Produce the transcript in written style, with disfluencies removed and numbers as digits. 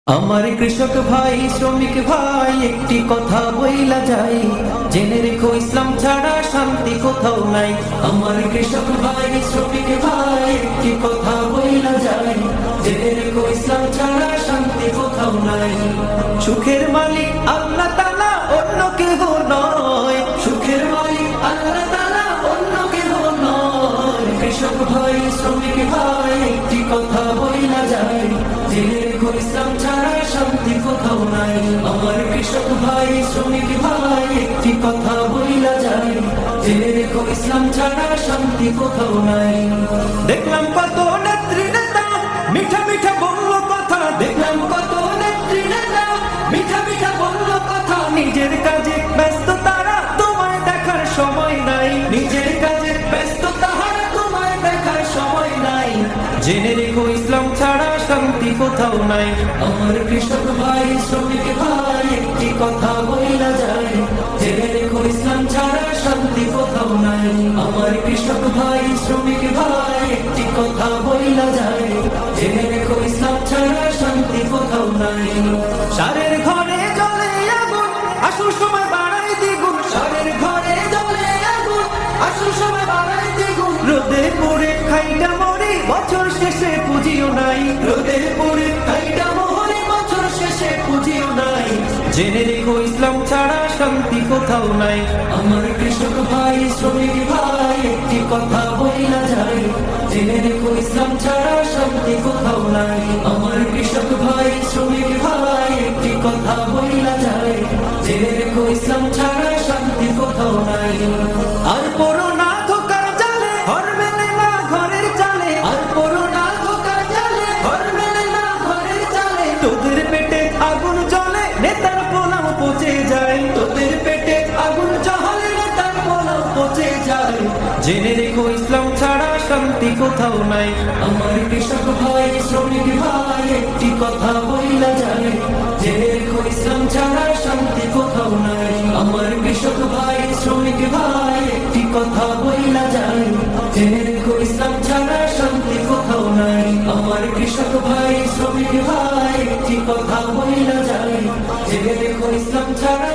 আমার কৃষক ভাই শ্রমিক ভাই একটি কথা বইলা যাই, জেনে রেখো ইসলাম ছাড়া শান্তি কোথাও নাই। আমার কৃষক ভাই শ্রমিক ভাই একটি কথা বইলা যাই, জেনে রেখো ইসলাম ছাড়া শান্তি কোথাও নাই। সুখের মালিক আল্লাহ তাআলা অন্য কেহ নয়, সুখের মালিক আল্লাহ তাআলা অন্য কেহ নয়। কৃষক ভাই শ্রমিক ভাই একটি কথা বইলা যাই, জেনে রেখো ইসলাম ছাড়া শান্তি কোথাও নাই। আমার কৃষক ভাই শ্রমিক ভাই একটি কথা বইলা যায়, জেনে রেখো ইসলাম ছাড়া শান্তি কোথাও নাই। দেখলাম কত নেত্রী নেতা মিঠা মিঠা বললো কথা, দেখলাম কত নেত্রী নেতা মিঠা মিঠা বললো কথা। নিজের কাজে ব্যস্ত তারা, তোমায় দেখার সময় নাই। নিজের কাজে ব্যস্ত তাহারা, তোমায় দেখার সময় নাই। জেনে রেখো ইসলাম ছাড়া শান্তি কোথাও নাই। আমার কৃষক ভাই শ্রমিক ভাই একটি কথা বইলা যায়, জেনে রেখো ইসলাম ছাড়া শান্তি কোথাও নাই। আমার কৃষক ভাই শ্রমিক ভাই একটি কথা বইলা যায়, জেনে রেখো ইসলাম ছাড়া শান্তি কোথাও নাই। সারের ঘরে জ্বলে আগুন, আসল সময় বাড়ায় দ্বিগুণ। সারের ঘরে জ্বলে আগুন, আসল সময় বাড়ায় দ্বিগুণ। রোদে পড়ে খাইটা মরে, বছর শেষে পুঁজিও নাই। রোদে পড়ে খাইটা মরে, বছর শেষে পুঁজিও নাই। জেনে রেখো ইসলাম ছাড়া শান্তি কোথাও নাই। আমার কৃষক ভাই শ্রমিক ভাই একটি কথা বইলা যায়, জেনে রেখো ইসলাম ছাড়া শান্তি কোথাও নাই। আমার কৃষক ভাই শ্রমিক ভাই একটি কথা বইলা যায়, জেনে রেখো ইসলাম ছাড়া শান্তি কোথাও নাই। আর পড়ো না ধোকার জালে, ঘর মেলে না ঘরের চালে। আর পড়ো না ধোকার জালে, ঘর মেলে না ঘরের চালে। তোদের পেটে আগুন জ্বলে, নেতার পোলাও পচে যায়। তোদের পেটে আগুন জ্বলে, নেতার পোলাও পচে যায়। জেনে রেখো ইসলাম ছাড়া শান্তি কোথাও নাই। আমার কৃষক ভাই শ্রমিক ভাই একটি কথা বইলা যায়, জেনে রেখো ইসলাম ছাড়া শান্তি কোথাও নাই। আমার কৃষক ভাই শ্রমিক ভাই একটি কথা বইলা যায়, জেনে রেখো ইসলাম ছাড়া শান্তি কোথাও নাই। আমার কৃষক ভাই শ্রমিক ভাই একটি কথা বইলা যায়, জেনে রেখো ইসলাম ছাড়া